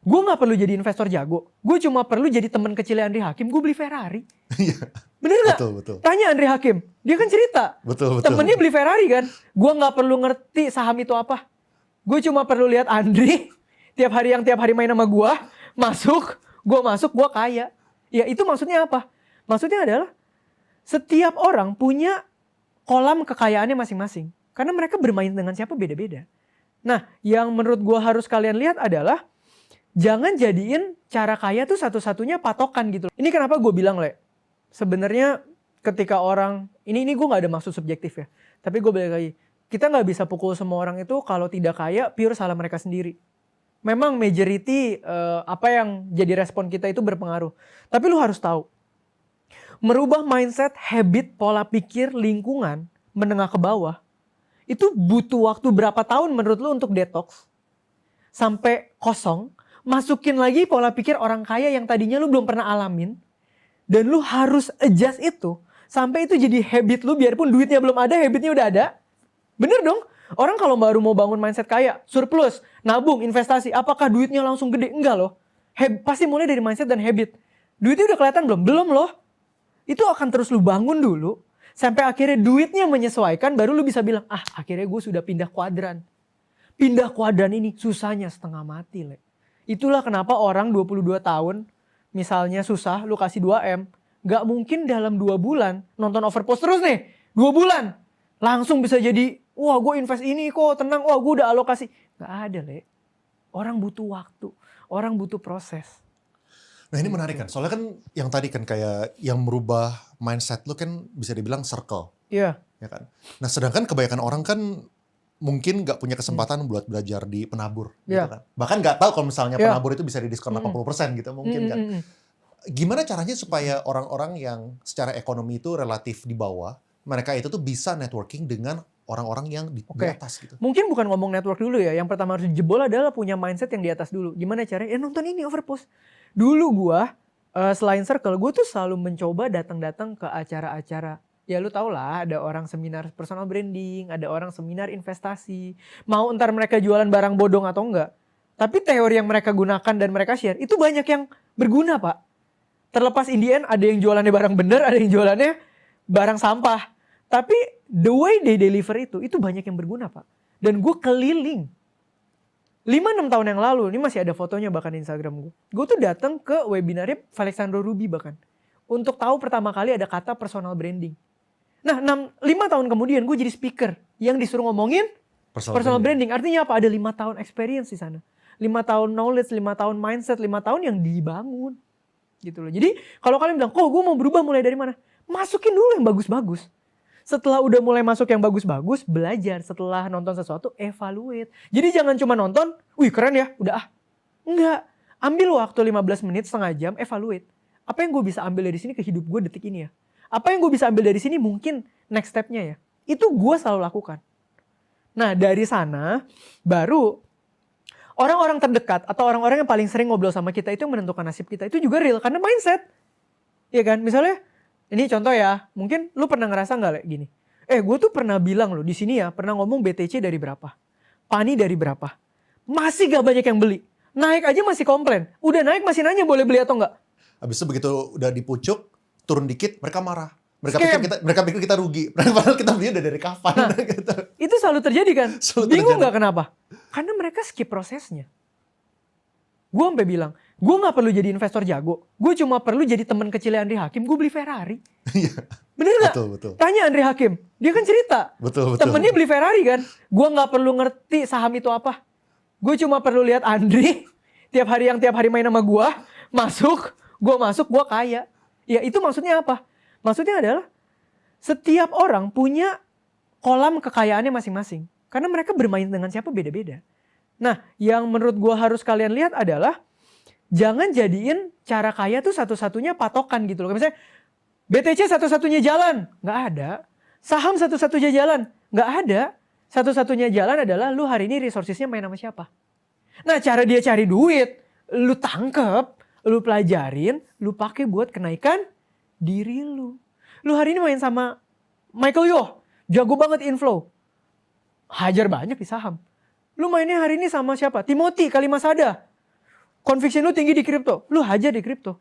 Gue gak perlu jadi investor jago. Gue cuma perlu jadi teman kecilnya Andri Hakim. Gue beli Ferrari. Bener gak? Betul. Tanya Andri Hakim. Dia kan cerita. Betul. Temennya beli Ferrari kan. Gue gak perlu ngerti saham itu apa. Gue cuma perlu lihat Andri. Tiap hari main sama gue. Gue masuk, gue kaya. Ya itu maksudnya apa? Maksudnya adalah setiap orang punya kolam kekayaannya masing-masing. Karena mereka bermain dengan siapa beda-beda. Nah, yang menurut gue harus kalian lihat adalah jangan jadiin cara kaya tuh satu-satunya patokan gitu. Ini kenapa gue bilang, Le. Sebenarnya ketika orang, ini gue gak ada maksud subjektif ya. Tapi gue balik lagi, kita gak bisa pukul semua orang itu kalau tidak kaya, pure salah mereka sendiri. Memang majority apa yang jadi respon kita itu berpengaruh. Tapi lu harus tahu, merubah mindset, habit, pola pikir, lingkungan, menengah ke bawah, itu butuh waktu berapa tahun menurut lu untuk detox? Sampai kosong, masukin lagi pola pikir orang kaya yang tadinya lu belum pernah alamin. Dan lu harus adjust itu. Sampai itu jadi habit lu, biarpun duitnya belum ada, habitnya udah ada. Bener dong? Orang kalau baru mau bangun mindset kaya, surplus, nabung, investasi, apakah duitnya langsung gede? Enggak loh. Pasti mulai dari mindset dan habit. Duitnya udah kelihatan belum? Belum loh. Itu akan terus lu bangun dulu. Sampai akhirnya duitnya menyesuaikan, baru lu bisa bilang, akhirnya gue sudah pindah kuadran. Pindah kuadran ini susahnya setengah mati, Le. Itulah kenapa orang 22 tahun, misalnya susah, lu kasih 2M, gak mungkin dalam 2 bulan nonton Overpost terus nih. 2 bulan. Langsung bisa jadi, wah gue invest ini kok, tenang, wah gue udah alokasi. Gak ada, Le. Orang butuh waktu, orang butuh proses. Nah ini menarik kan, soalnya kan yang tadi kan kayak yang merubah mindset lu kan bisa dibilang circle. Iya. Ya kan? Nah sedangkan kebanyakan orang kan mungkin gak punya kesempatan buat belajar di penabur. Gitu kan? Bahkan gak tahu kalau misalnya penabur itu bisa didiskon 80% gitu mungkin kan. Gimana caranya supaya orang-orang yang secara ekonomi itu relatif di bawah, mereka itu tuh bisa networking dengan orang-orang yang di atas gitu. Mungkin bukan ngomong network dulu ya. Yang pertama harus dijebol adalah punya mindset yang di atas dulu. Gimana caranya? Nonton ini Overpost. Dulu gue, selain circle, gue tuh selalu mencoba datang-datang ke acara-acara. Ya lu tau lah, ada orang seminar personal branding, ada orang seminar investasi. Mau ntar mereka jualan barang bodong atau enggak. Tapi teori yang mereka gunakan dan mereka share, itu banyak yang berguna, Pak. Terlepas in the end, ada yang jualannya barang bener, ada yang jualannya barang sampah. Tapi the way they deliver itu banyak yang berguna, Pak. Dan gue keliling. 5-6 tahun yang lalu, ini masih ada fotonya bahkan di Instagram gue. Gue tuh datang ke webinarnya Alexandro Ruby bahkan. Untuk tahu pertama kali ada kata personal branding. Nah 5 tahun kemudian gue jadi speaker yang disuruh ngomongin personal branding. Artinya apa? Ada 5 tahun experience di sana. 5 tahun knowledge, 5 tahun mindset, 5 tahun yang dibangun. Gitu loh. Jadi kalau kalian bilang, kok gue mau berubah mulai dari mana? Masukin dulu yang bagus-bagus. Setelah udah mulai masuk yang bagus-bagus, belajar. Setelah nonton sesuatu, evaluate. Jadi jangan cuma nonton, wih keren ya, udah Enggak. Ambil waktu 15 menit, setengah jam, evaluate. Apa yang gue bisa ambil dari sini ke hidup gue detik ini ya? Apa yang gue bisa ambil dari sini mungkin next step-nya ya? Itu gue selalu lakukan. Nah dari sana, baru orang-orang terdekat atau orang-orang yang paling sering ngobrol sama kita itu yang menentukan nasib kita. Itu juga real, karena mindset. Iya kan? Misalnya, ini contoh ya, mungkin lu pernah ngerasa nggak gini? Gue tuh pernah bilang loh di sini ya, pernah ngomong BTC dari berapa, Pani dari berapa, masih gak banyak yang beli, naik aja masih komplain, udah naik masih nanya boleh beli atau nggak. Habis itu begitu udah dipucuk, turun dikit, mereka marah. Mereka pikir kita rugi, padahal kita beli udah dari kapan. Nah, gitu. Itu selalu terjadi kan? Bingung nggak kenapa? Karena mereka skip prosesnya. Gue sampai bilang, gue gak perlu jadi investor jago. Gue cuma perlu jadi teman kecilnya Andri Hakim, gue beli Ferrari. Bener gak? Betul. Tanya Andri Hakim, dia kan cerita. Betul. Temennya beli Ferrari kan. Gue gak perlu ngerti saham itu apa. Gue cuma perlu lihat Andri, tiap hari main sama gue, gue masuk, gue kaya. Ya itu maksudnya apa? Maksudnya adalah, setiap orang punya kolam kekayaannya masing-masing. Karena mereka bermain dengan siapa beda-beda. Nah, yang menurut gue harus kalian lihat adalah jangan jadiin cara kaya tuh satu-satunya patokan gitu loh. Misalnya BTC satu-satunya jalan, nggak ada. Saham satu-satunya jalan, nggak ada. Satu-satunya jalan adalah lu hari ini resourcesnya main sama siapa. Nah, cara dia cari duit, lu tangkep, lu pelajarin, lu pakai buat kenaikan diri lu. Lu hari ini main sama Michael Yo, jago banget inflow, hajar banyak di saham. Lu mainnya hari ini sama siapa? Timothy Kalimasada. Conviction lu tinggi di kripto, lu hajar di kripto.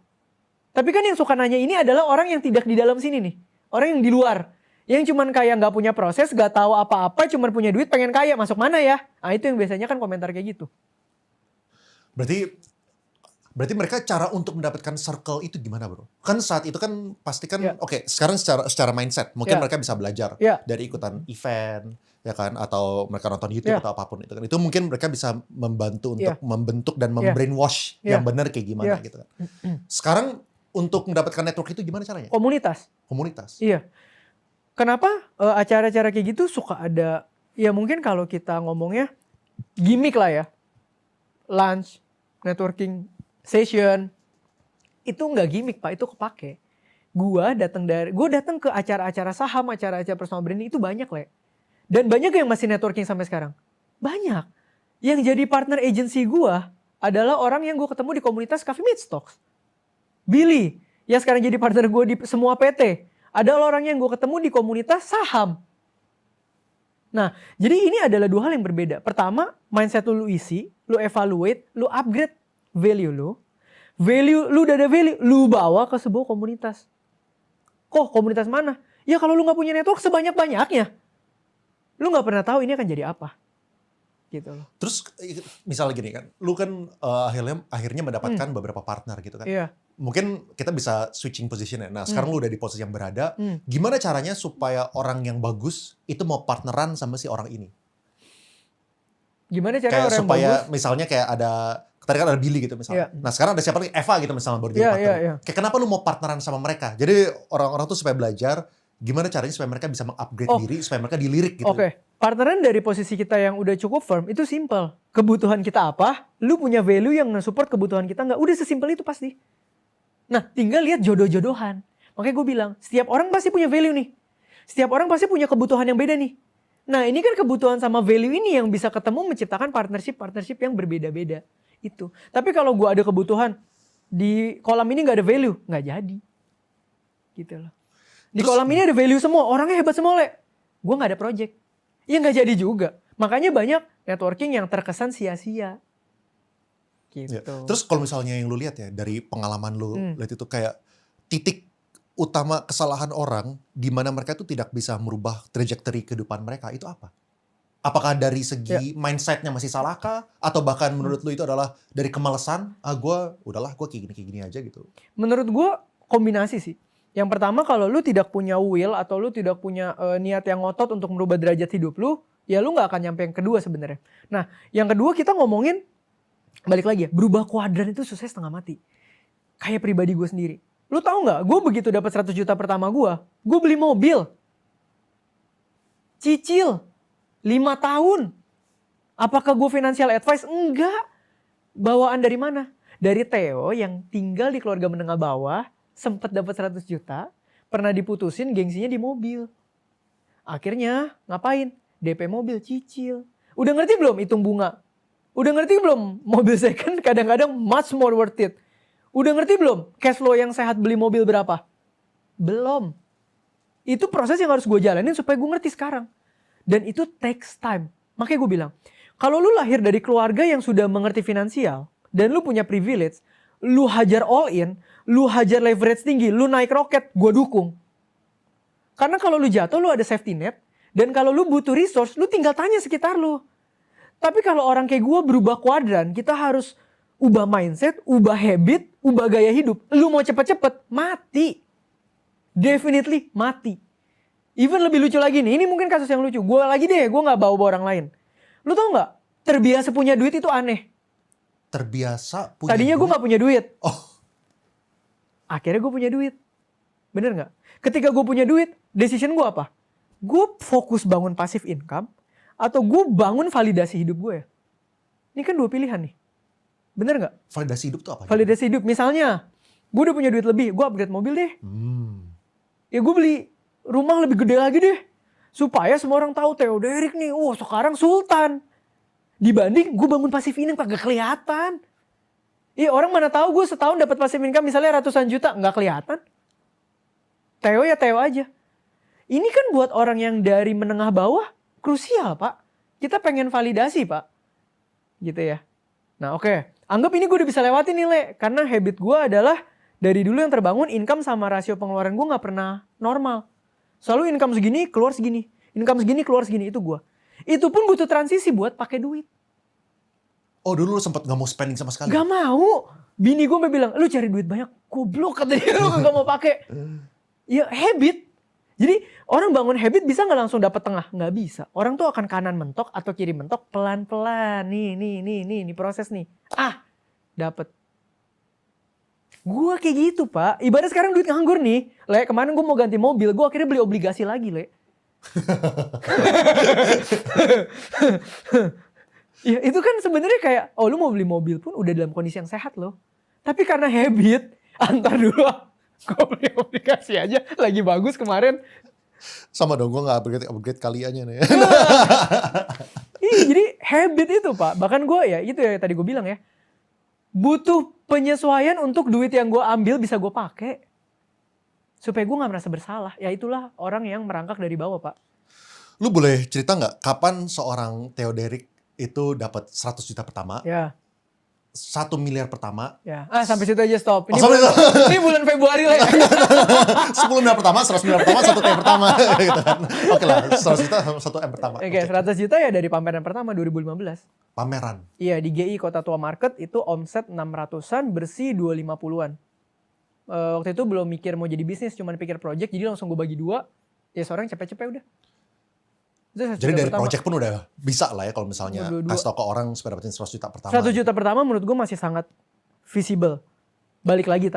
Tapi kan yang suka nanya ini adalah orang yang tidak di dalam sini nih. Orang yang di luar. Yang cuman kayak nggak punya proses, nggak tahu apa-apa, cuman punya duit, pengen kaya, masuk mana ya? Nah itu yang biasanya kan komentar kayak gitu. Berarti mereka cara untuk mendapatkan circle itu gimana bro? Kan saat itu kan pasti kan Ya. oke, sekarang secara mindset mungkin Ya. mereka bisa belajar Ya. dari ikutan event ya kan, atau mereka nonton YouTube Ya. atau apapun itu kan. Itu mungkin mereka bisa membantu untuk Ya. membentuk dan Ya. membrainwash Ya. yang benar kayak gimana Ya. gitu kan. Sekarang untuk mendapatkan network itu gimana caranya? Komunitas. Komunitas. Iya. Kenapa acara-acara kayak gitu suka ada, ya mungkin kalau kita ngomongnya gimmick lah ya. Lunch, networking session. Itu nggak gimmick Pak, itu kepake. Gue datang ke acara-acara saham, acara-acara personal branding itu banyak Le. Dan banyak yang masih networking sampai sekarang. Banyak. Yang jadi partner agency gue adalah orang yang gue ketemu di komunitas Coffee Meets Talks. Billy, yang sekarang jadi partner gue di semua PT, adalah orang yang gue ketemu di komunitas saham. Nah, jadi ini adalah dua hal yang berbeda. Pertama, mindset lu isi, lu evaluate, lu upgrade value lu. Value, lu udah ada value, lu bawa ke sebuah komunitas. Kok komunitas mana? Ya kalau lu gak punya network sebanyak-banyaknya. Lu gak pernah tahu ini akan jadi apa. Gitu loh. Terus misalnya gini kan, lu kan akhirnya mendapatkan beberapa partner gitu kan. Iya. Mungkin kita bisa switching position ya. Nah sekarang lu udah di posisi yang berada. Gimana caranya supaya orang yang bagus itu mau partneran sama si orang ini? Gimana cara Kayak orang supaya yang bagus? misalnya kayak ada, tadi kan ada Billy gitu misalnya. Iya. Nah sekarang ada siapa lagi? Eva gitu misalnya baru jadi partner. Iya. Kayak kenapa lu mau partneran sama mereka? Jadi orang-orang tuh supaya belajar gimana caranya supaya mereka bisa meng-upgrade diri, supaya mereka dilirik gitu. Oke. Partneran dari posisi kita yang udah cukup firm itu simple. Kebutuhan kita apa? Lu punya value yang nge-support kebutuhan kita nggak? Udah sesimpel itu pasti. Nah, tinggal lihat jodoh-jodohan. Makanya gue bilang, setiap orang pasti punya value nih. Setiap orang pasti punya kebutuhan yang beda nih. Nah, ini kan kebutuhan sama value ini yang bisa ketemu menciptakan partnership yang berbeda-beda. Itu. Tapi kalau gue ada kebutuhan, di kolam ini nggak ada value, nggak jadi. Gitu loh. Di kolam ini ada value semua, orangnya hebat semua, Le. Gue nggak ada project. Ya nggak jadi juga. Makanya banyak networking yang terkesan sia-sia. Gitu. Ya. Terus kalau misalnya yang lu lihat ya, dari pengalaman lu, lihat itu kayak titik utama kesalahan orang di mana mereka itu tidak bisa merubah trajectory kehidupan mereka, itu apa? Apakah dari segi mindsetnya masih salah kah? Atau bahkan menurut lu itu adalah dari kemalasan, gue kayak gini aja gitu. Menurut gue kombinasi sih. Yang pertama kalau lu tidak punya will atau lu tidak punya niat yang ngotot untuk merubah derajat hidup lu, ya lu gak akan nyampe yang kedua sebenarnya. Nah, yang kedua kita ngomongin, balik lagi ya, berubah kuadran itu susah setengah mati. Kayak pribadi gue sendiri. Lu tahu gak, gue begitu dapat 100 juta pertama gue beli mobil. Cicil. 5 tahun. Apakah gue financial advice? Enggak. Bawaan dari mana? Dari Theo yang tinggal di keluarga menengah bawah, sempat dapat 100 juta, pernah diputusin gengsinya di mobil. Akhirnya ngapain? DP mobil cicil. Udah ngerti belum hitung bunga? Udah ngerti belum mobil second kadang-kadang much more worth it? Udah ngerti belum cash flow yang sehat beli mobil berapa? Belum. Itu proses yang harus gue jalanin supaya gue ngerti sekarang. Dan itu takes time. Makanya gue bilang, kalau lu lahir dari keluarga yang sudah mengerti finansial, dan lu punya privilege, lu hajar all in, lu hajar leverage tinggi, lu naik roket, gue dukung. Karena kalau lu jatuh, lu ada safety net. Dan kalau lu butuh resource, lu tinggal tanya sekitar lu. Tapi kalau orang kayak gue berubah kuadran, kita harus ubah mindset, ubah habit, ubah gaya hidup. Lu mau cepet-cepet, mati. Definitely mati. Even lebih lucu lagi nih, ini mungkin kasus yang lucu. Gue lagi deh, gue gak bawa orang lain. Lu tau gak, terbiasa punya duit itu aneh. Terbiasa punya Tadinya gue gak punya duit. Oh. Akhirnya gue punya duit. Bener gak? Ketika gue punya duit, decision gue apa? Gue fokus bangun passive income atau gue bangun validasi hidup gue ya? Ini kan dua pilihan nih. Bener gak? Validasi hidup tuh apa? Validasi hidup. Misalnya, gue udah punya duit lebih, gue upgrade mobil deh. Ya gue beli rumah lebih gede lagi deh. Supaya semua orang tahu Theo Derek nih, sekarang sultan. Dibanding gue bangun passive income kagak kelihatan. Iya, orang mana tahu gue setahun dapat passive income misalnya ratusan juta, nggak kelihatan. Theo ya Theo aja. Ini kan buat orang yang dari menengah bawah krusial, Pak. Kita pengen validasi, Pak. Gitu ya. Nah, oke. Anggap ini gue udah bisa lewatin nih, Le. Karena habit gue adalah dari dulu yang terbangun income sama rasio pengeluaran gue gak pernah normal. Selalu income segini, keluar segini. Income segini, keluar segini. Itu gue. Itu pun butuh transisi buat pakai duit. Oh dulu lu sempet gak mau spending sama sekali? Gak mau. Bini gue bilang, lu cari duit banyak. Goblok kata dia, lu gak mau pakai. Ya habit. Jadi orang bangun habit bisa gak langsung dapet tengah? Gak bisa. Orang tuh akan kanan mentok atau kiri mentok pelan-pelan. Nih proses nih. Dapet. Gue kayak gitu, Pak. Ibarat sekarang duit nganggur nih. Le, kemarin gue mau ganti mobil. Gue akhirnya beli obligasi lagi, Le. Ya itu kan sebenarnya kayak, oh lu mau beli mobil pun udah dalam kondisi yang sehat loh. Tapi karena habit, antar dulu gue beli obligasi aja. Lagi bagus kemarin. Sama dong, gue gak upgrade kaliannya nih. Iya, jadi habit itu, Pak. Bahkan gue ya, itu ya tadi gue bilang ya. Butuh penyesuaian untuk duit yang gue ambil bisa gue pakai. Supaya gue gak merasa bersalah. Ya itulah orang yang merangkak dari bawah, Pak. Lu boleh cerita gak kapan seorang Theo Derek itu dapat 100 juta pertama? Ya. 1 miliar pertama. Ya. Sampai situ aja stop. Ini, ini bulan Februari lah ya. 10 miliar pertama, 100 miliar pertama, 1 T pertama. Gitu kan. Oke lah, 100 juta sama 1 M pertama. Oke, 100 juta ya dari pameran pertama 2015. Pameran? Iya, di GI Kota Tua Market itu omset 600-an, bersih 250-an. Waktu itu belum mikir mau jadi bisnis, cuman pikir project, jadi langsung gue bagi 2. Ya seorang cepet-cepet udah. Jadi dari project pun udah bisa lah ya kalau misalnya kasih tau ke orang supaya dapetin 100 juta pertama. 100 juta pertama menurut gue masih sangat visible. Balik lagi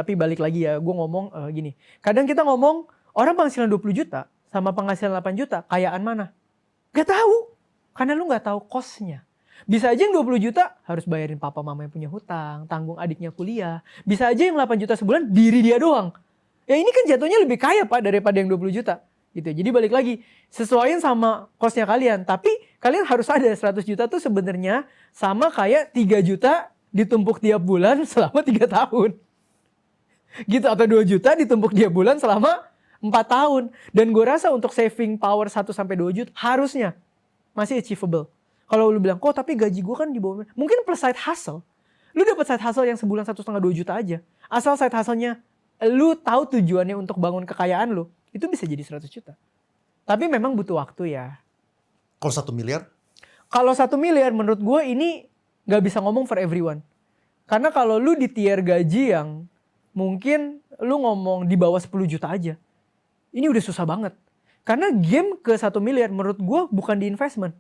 ya, gue ngomong gini. Kadang kita ngomong orang penghasilan 20 juta sama penghasilan 8 juta, kayaan mana? Gak tahu, karena lu gak tahu cost-nya. Bisa aja yang 20 juta harus bayarin papa mama yang punya hutang, tanggung adiknya kuliah. Bisa aja yang 8 juta sebulan diri dia doang. Ya ini kan jatuhnya lebih kaya, Pak, daripada yang 20 juta. Gitu. Jadi balik lagi, sesuaiin sama cost-nya kalian. Tapi kalian harus ada 100 juta tuh sebenarnya sama kayak 3 juta ditumpuk tiap bulan selama 3 tahun. Gitu, atau 2 juta ditumpuk tiap bulan selama 4 tahun. Dan gue rasa untuk saving power 1-2 juta harusnya masih achievable. Kalau lu bilang, kok tapi gaji gue kan di bawah. Mungkin plus side hustle. Lu dapat side hustle yang sebulan 1,5-2 juta aja. Asal side hustle-nya lu tahu tujuannya untuk bangun kekayaan lu. Itu bisa jadi 100 juta. Tapi memang butuh waktu ya. Kalau 1 miliar? Kalau 1 miliar menurut gue ini gak bisa ngomong for everyone. Karena kalau lu di tier gaji yang mungkin lu ngomong di bawah 10 juta aja. Ini udah susah banget. Karena game ke 1 miliar menurut gue bukan di investment.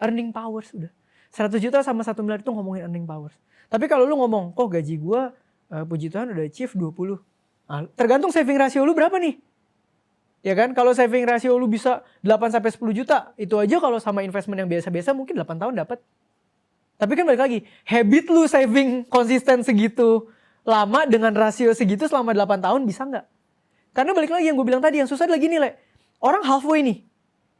Earning powers udah. 100 juta sama 1 miliar itu ngomongin earning powers. Tapi kalau lu ngomong, kok gaji gue puji Tuhan udah achieve 20. Nah, tergantung saving ratio lu berapa nih. Ya kan, kalau saving ratio lu bisa 8-10 juta, itu aja kalau sama investment yang biasa-biasa mungkin 8 tahun dapat. Tapi kan balik lagi, habit lu saving konsisten segitu lama dengan rasio segitu selama 8 tahun bisa nggak? Karena balik lagi yang gue bilang tadi, yang susah lagi nih, Le. Orang halfway nih.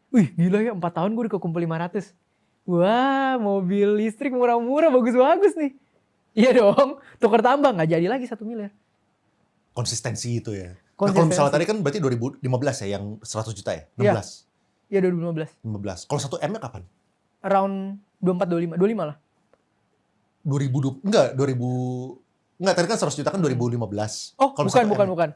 Wih, gila ya, 4 tahun gue udah kekumpul 500. Wah, mobil listrik murah-murah, bagus-bagus nih. Iya dong, tukar tambah, nggak jadi lagi 1 miliar. Konsistensi itu ya. Nah, kalau misalnya tadi kan berarti 2015 ya yang 100 juta ya? 16? Iya 2015. 15. Kalau 1 M-nya kapan? Around 24, 25 lah. 2020, enggak tadi kan 100 juta kan 2015. Oh kalo bukan.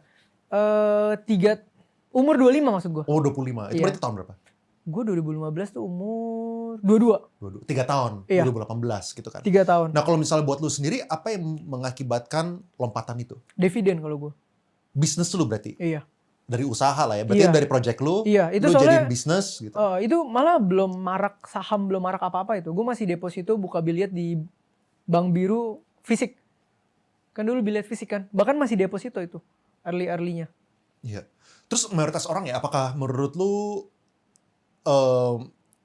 Umur 25 maksud gue. Oh 25, itu berarti tahun berapa? Gue 2015 tuh umur 22. 3 tahun, iya. 2018 gitu kan. 3 tahun. Nah kalau misalnya buat lu sendiri, apa yang mengakibatkan lompatan itu? Dividen kalau gue. Bisnis lu berarti? Iya. Dari usaha lah ya, berarti dari project lu, itu lu soalnya, jadiin bisnis gitu. Itu malah belum marak saham, belum marak apa-apa itu. Gue masih deposito buka biliet di bank biru fisik. Kan dulu biliet fisik kan, bahkan masih deposito itu, early-nya. Iya. Terus mayoritas orang ya, apakah menurut lu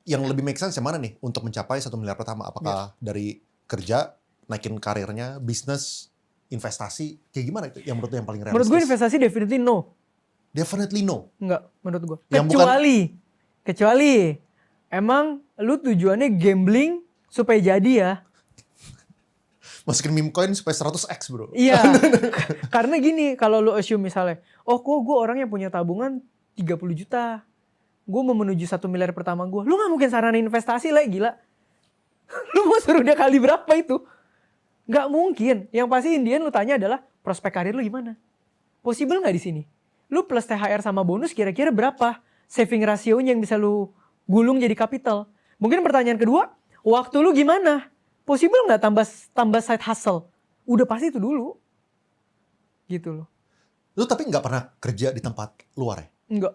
yang lebih make sense yang mana nih untuk mencapai 1 miliar pertama? Apakah dari kerja, naikin karirnya, bisnis, investasi, kayak gimana itu yang menurut lu yang paling realistis? Menurut gue investasi definitely no. Definitely no? Enggak, menurut gue. Kecuali emang lu tujuannya gambling supaya jadi ya. Masukin meme coin supaya 100x bro. Iya, karena gini, kalau lu assume misalnya, oh kok gue orang yang punya tabungan 30 juta. Gue mau menuju 1 miliar pertama gue. Lu gak mungkin saranin investasi lah, gila. Lu mau suruh dia kali berapa itu? Nggak mungkin. Yang pasti Indian lu tanya adalah prospek karir lu gimana? Possible nggak di sini? Lu plus THR sama bonus kira-kira berapa? Saving rasionya yang bisa lu gulung jadi capital. Mungkin pertanyaan kedua, waktu lu gimana? Possible nggak tambah side hustle? Udah pasti itu dulu. Gitu loh. Lu tapi nggak pernah kerja di tempat luar ya? Enggak.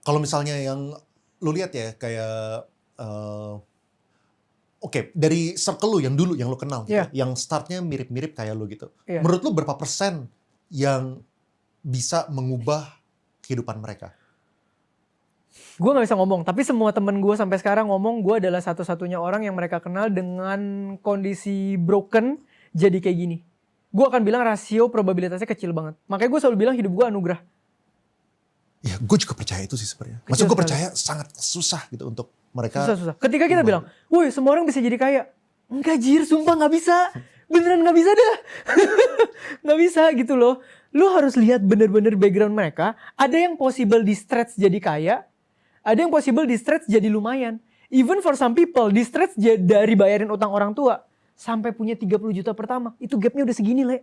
Kalau misalnya yang lu lihat ya kayak oke, dari circle lu yang dulu yang lu kenal gitu, yang startnya mirip-mirip kayak lu gitu. Menurut lu berapa persen yang bisa mengubah kehidupan mereka? Gue gak bisa ngomong, tapi semua temen gue sampai sekarang ngomong gue adalah satu-satunya orang yang mereka kenal dengan kondisi broken jadi kayak gini. Gue akan bilang rasio probabilitasnya kecil banget. Makanya gue selalu bilang hidup gue anugerah. Ya gue juga percaya itu sih sebenarnya. Maksud gue percaya sangat susah gitu untuk mereka. Susah. Ketika kita bilang, woi semua orang bisa jadi kaya. Enggak jir, sumpah gak bisa. Beneran gak bisa dah. Gak bisa gitu loh. Lu harus lihat bener-bener background mereka. Ada yang possible di stretch jadi kaya. Ada yang possible di stretch jadi lumayan. Even for some people, di stretch dari bayarin utang orang tua. Sampai punya 30 juta pertama. Itu gapnya udah segini, Le.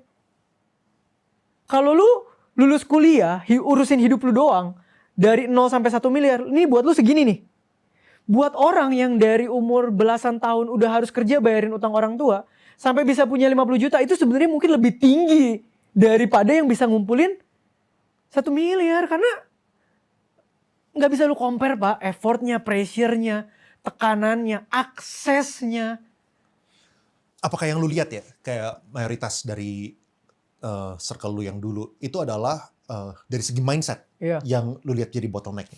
Kalau lu lulus kuliah, urusin hidup lu doang. Dari 0 sampai 1 miliar. Ini buat lu segini nih. Buat orang yang dari umur belasan tahun udah harus kerja bayarin utang orang tua. Sampai bisa punya 50 juta. Itu sebenarnya mungkin lebih tinggi. Daripada yang bisa ngumpulin 1 miliar. Karena nggak bisa lu compare pak. Effortnya, pressure-nya, tekanannya, aksesnya. Apakah yang lu lihat ya, kayak mayoritas dari circle lu yang dulu, itu adalah dari segi mindset yang lu lihat jadi bottleneck?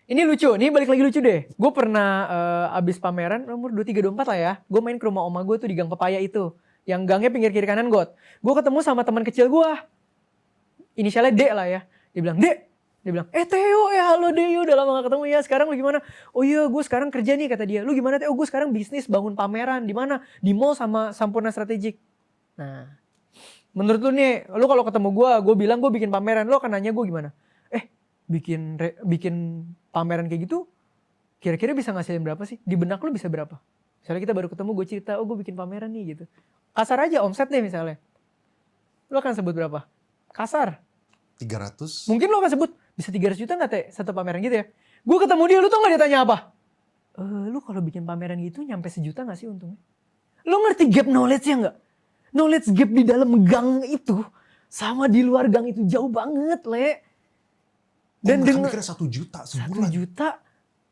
Ini lucu, ini balik lagi lucu deh. Gue pernah abis pameran, umur 23, 24 lah ya. Gue main ke rumah oma gue tuh di Gang Pepaya itu. Yang gangnya pinggir kiri kanan got. Gue ketemu sama teman kecil gue. Inisialnya D lah ya. Dia bilang, Dek. Dia bilang, Theo ya halo Deo, udah lama gak ketemu ya. Sekarang lu gimana? Oh iya gue sekarang kerja nih kata dia. Lu gimana Theo? Gue sekarang bisnis bangun pameran. Di mana? Di mall sama Sampurna Strategik. Nah, menurut lu nih, lu kalau ketemu gue bilang gue bikin pameran. Lu akan nanya gue gimana? Bikin pameran kayak gitu, kira-kira bisa ngasilin berapa sih? Di benak lu bisa berapa? Misalnya kita baru ketemu gue cerita, oh gue bikin pameran nih gitu. Kasar aja omset deh misalnya. Lu akan sebut berapa? Kasar. 300. Mungkin lu akan sebut, bisa 300 juta gak Teh satu pameran gitu ya? Gue ketemu dia, lu tau gak dia tanya apa? Lu kalau bikin pameran gitu nyampe 1 juta gak sih untungnya? Lu ngerti gap knowledge-nya gak? Knowledge gap di dalam gang itu sama di luar gang itu jauh banget, Le. Dan mereka mikirnya 1 juta sebulan. 1 juta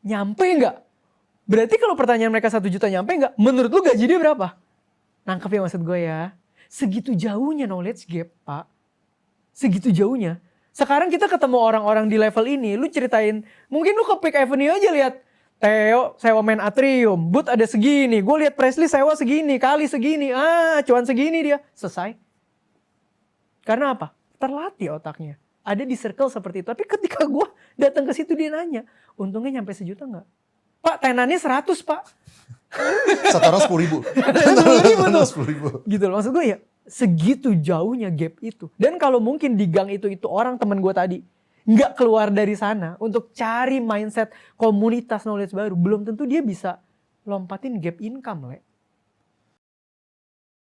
nyampe gak? Berarti kalau pertanyaan mereka 1 juta nyampe gak? Menurut lu gaji dia berapa? Nangkep ya maksud gue ya. Segitu jauhnya knowledge gap, Pak. Segitu jauhnya. Sekarang kita ketemu orang-orang di level ini, lu ceritain, mungkin lu ke Peak Avenue aja lihat, Theo sewa main atrium, booth ada segini, gue lihat Presley sewa segini, kali segini, cuan segini dia, selesai. Karena apa? Terlatih otaknya. Ada di circle seperti itu. Tapi ketika gue datang ke situ dia nanya, untungnya nyampe 1 juta nggak? Pak, tenannya 100 pak. Satu orang 10.000. 10.000. Gitu loh, maksud gue ya segitu jauhnya gap itu. Dan kalau mungkin di gang itu orang teman gue tadi nggak keluar dari sana untuk cari mindset komunitas knowledge baru, belum tentu dia bisa lompatin gap income, Le.